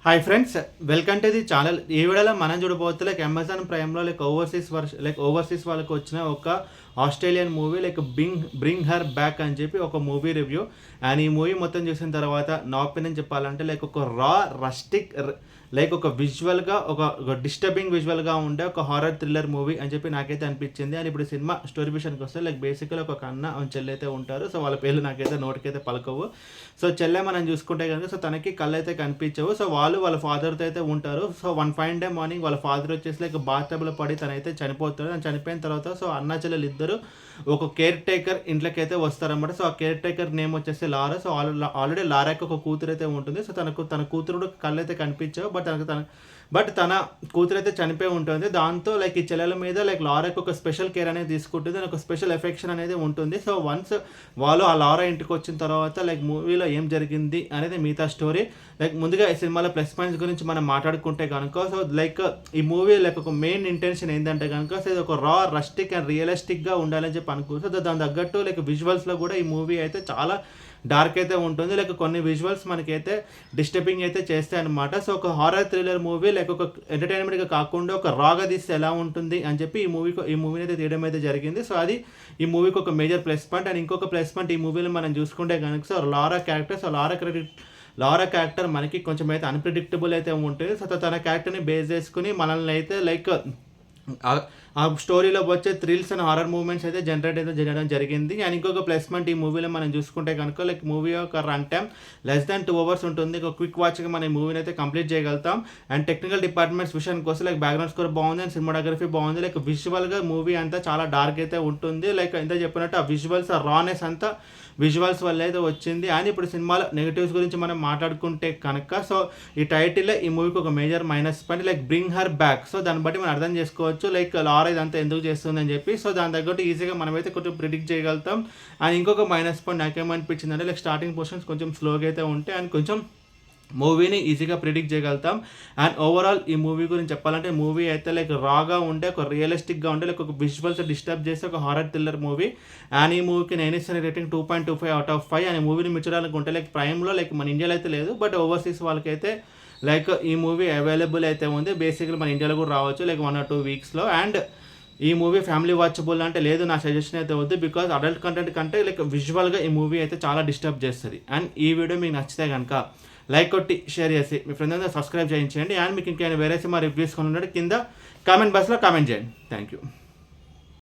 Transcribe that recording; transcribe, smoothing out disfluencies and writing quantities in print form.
Hi friends, welcome to the channel. ఈ వీడియోలో మనం చూడబోతే అమెజాన్ ప్రైమ్లో ఓవర్సీస్ వాళ్ళకి వచ్చిన ఒక Australian movie bring her back అని చెప్పి ఒక మూవీ రివ్యూ. అండ్ ఈ మూవీ మొత్తం చూసిన తర్వాత నా ఒపీనియన్ చెప్పాలంటే ఒక రా రస్టిక్ ఒక విజువల్గా ఒక డిస్టర్బింగ్ విజువల్గా ఉండే ఒక హారర్ థ్రిల్లర్ మూవీ అని చెప్పి నాకైతే అనిపించింది. అండ్ ఇప్పుడు సినిమా స్టోరీ విషయానికి వస్తే బేసిక్గా ఒక అన్న చెల్లి అయితే ఉంటారు. సో వాళ్ళ పేర్లు నాకైతే నోటికైతే పలకవు. సో చెల్లె మనం చూసుకుంటే కనుక సో తనకి కళ్ళు అయితే కనిపించవు. సో వాళ్ళ ఫాదర్తో అయితే ఉంటారు. So one fine day morning వాళ్ళ ఫాదర్ వచ్చేసి బాత్ టబ్లో పడి తనైతే చనిపోతాడు. తను చనిపోయిన తర్వాత సో అన్న చెల్లెలు ఇద్దరు ఒక కేర్ టేకర్ ఇంట్లోకి అయితే వస్తారన్నమాట. సో ఆ కేర్ టేకర్ నేమ్ వచ్చేసి లారా. సో ఆల్రెడీ లారాకి ఒక కూతురు అయితే ఉంటుంది. సో తన కూతురు కళ్ళు అయితే కనిపించవు. బట్ తన కూతురు అయితే చనిపోయి ఉంటుంది. దాంతో ఈ చెల్లెల మీద లారాకి ఒక స్పెషల్ కేర్ అనేది తీసుకుంటుంది. ఒక స్పెషల్ ఎఫెక్షన్ అనేది ఉంటుంది. సో వన్స్ వాళ్ళు ఆ లారా ఇంటికి వచ్చిన తర్వాత మూవీలో ఏం జరిగింది అనేది మిగతా స్టోరీ. ముందుగా ఈ సినిమాలో ప్లస్ పాయింట్స్ గురించి మనం మాట్లాడుకుంటే కనుక సో ఈ మూవీ ఒక మెయిన్ ఇంటెన్షన్ ఏంటంటే కనుక సో ఇది ఒక రా రస్టిక్ అండ్ రియలిస్టిక్గా ఉండాలని చెప్పి అనుకో. సో దాని తగ్గట్టు విజువల్స్లో కూడా ఈ మూవీ అయితే చాలా డార్క్ అయితే ఉంటుంది. కొన్ని విజువల్స్ మనకైతే డిస్టర్బింగ్ అయితే చేస్తాయి అనమాట. సో ఒక హారర్ థ్రిల్లర్ మూవీ ఒక ఎంటర్టైన్మెంట్గా కాకుండా ఒక రాగా తీస్తే ఎలా ఉంటుంది అని చెప్పి ఈ మూవీని అయితే తీయడం అయితే జరిగింది. సో అది ఈ మూవీకి ఒక మేజర్ ప్లస్ పాయింట్. అండ్ ఇంకొక ప్లస్ పాయింట్ ఈ మూవీలో మనం చూసుకుంటే కనుక సో లారా క్యారెక్టర్ మనకి కొంచెం అయితే అన్ప్రిడిక్టబుల్ అయితే ఉంటుంది. సో తన క్యారెక్టర్ని బేస్ చేసుకుని మనల్ని అయితే ఆ స్టోరీలో వచ్చే థ్రిల్స్ అండ్ హారర్ మూమెంట్స్ అయితే జనరేట్ అయితే చేయడం జరిగింది. అండ్ ఇంకొక ప్లస్ పాయింట్ ఈ మూవీలో మనం చూసుకుంటే కనుక మూవీ యొక్క run time less than 2 hours ఉంటుంది. ఒక క్విక్ వాచ్గా మనం ఈ మూవీని అయితే కంప్లీట్ చేయగలుగుతాం. అండ్ టెక్నికల్ డిపార్ట్మెంట్స్ విషయానికి వస్తే బ్యాక్గ్రౌండ్ స్కోర్ బాగుంది అండ్ సినిమాటోగ్రఫీ బాగుంది. విజువల్గా మూవీ అంతా చాలా డార్క్ అయితే ఉంటుంది. ఎంత చెప్పినట్టు ఆ విజువల్స్ ఆ రానెస్ అంతా విజువల్స్ వల్ల అయితే వచ్చింది. అండ్ ఇప్పుడు సినిమాలో నెగిటివ్స్ గురించి మనం మాట్లాడుకుంటే కనుక సో ఈ టైటిల్లో ఈ మూవీకి ఒక major minus point bring her back. So దాన్ని బట్టి మనం అర్థం చేసుకోవచ్చు లారా ఇదంతా ఎందుకు చేస్తుంది అని చెప్పి. సో దాని తగ్గట్టు ఈజీగా మనమైతే కొంచెం ప్రిడిక్ట్ చేయగలుగుతాం. అండ్ ఇంకొక మైనస్ పాయింట్ నాకేమనిపించింది అంటే స్టార్టింగ్ పోర్షన్స్ కొంచెం స్లోగా అయితే ఉంటాయి అండ్ కొంచెం మూవీని ఈజీగా ప్రిడిక్ట్ చేయగలుగుతాం. అండ్ ఓవరాల్ ఈ మూవీ గురించి చెప్పాలంటే మూవీ అయితే రాగా ఉండే ఒక రియలిస్టిక్గా ఉండే ఒక విజువల్స్ డిస్టర్బ్ చేసే ఒక హారర్ థ్రిల్లర్ మూవీ. అండ్ ఈ మూవీకి నేను ఇచ్చిన రేటింగ్ 2.25 out of 5. అండ్ ఈ మూవీని మీరు చూడాలనుకుంటే ప్రైమ్లో మన ఇండియాలో అయితే లేదు, బట్ ఓవర్సీస్ వాళ్ళకైతే ఈ మూవీ అవైలబుల్ అయితే ఉంది. బేసిక్గా మన ఇండియాలో కూడా రావచ్చు 1 or 2 weeksలో. అండ్ ఈ మూవీ ఫ్యామిలీ వాచబుల్ అంటే లేదు, నా సజెషన్ అయితే వద్దు. బికాజ్ అడల్ట్ కంటెంట్ కంటే విజువల్గా ఈ మూవీ అయితే చాలా డిస్టర్బ్ చేస్తుంది. అండ్ ఈ వీడియో మీకు నచ్చితే కనుక లైక్ కొట్టి షేర్ చేసి మీ ఫ్రెండ్స్ అందరూ సబ్స్క్రైబ్ చేయించండి. అండ్ మీకు ఇంకేమైనా వేరే సినిమా రివ్యూస్ కింద కామెంట్ బాక్స్లో కామెంట్ చేయండి. Thank you.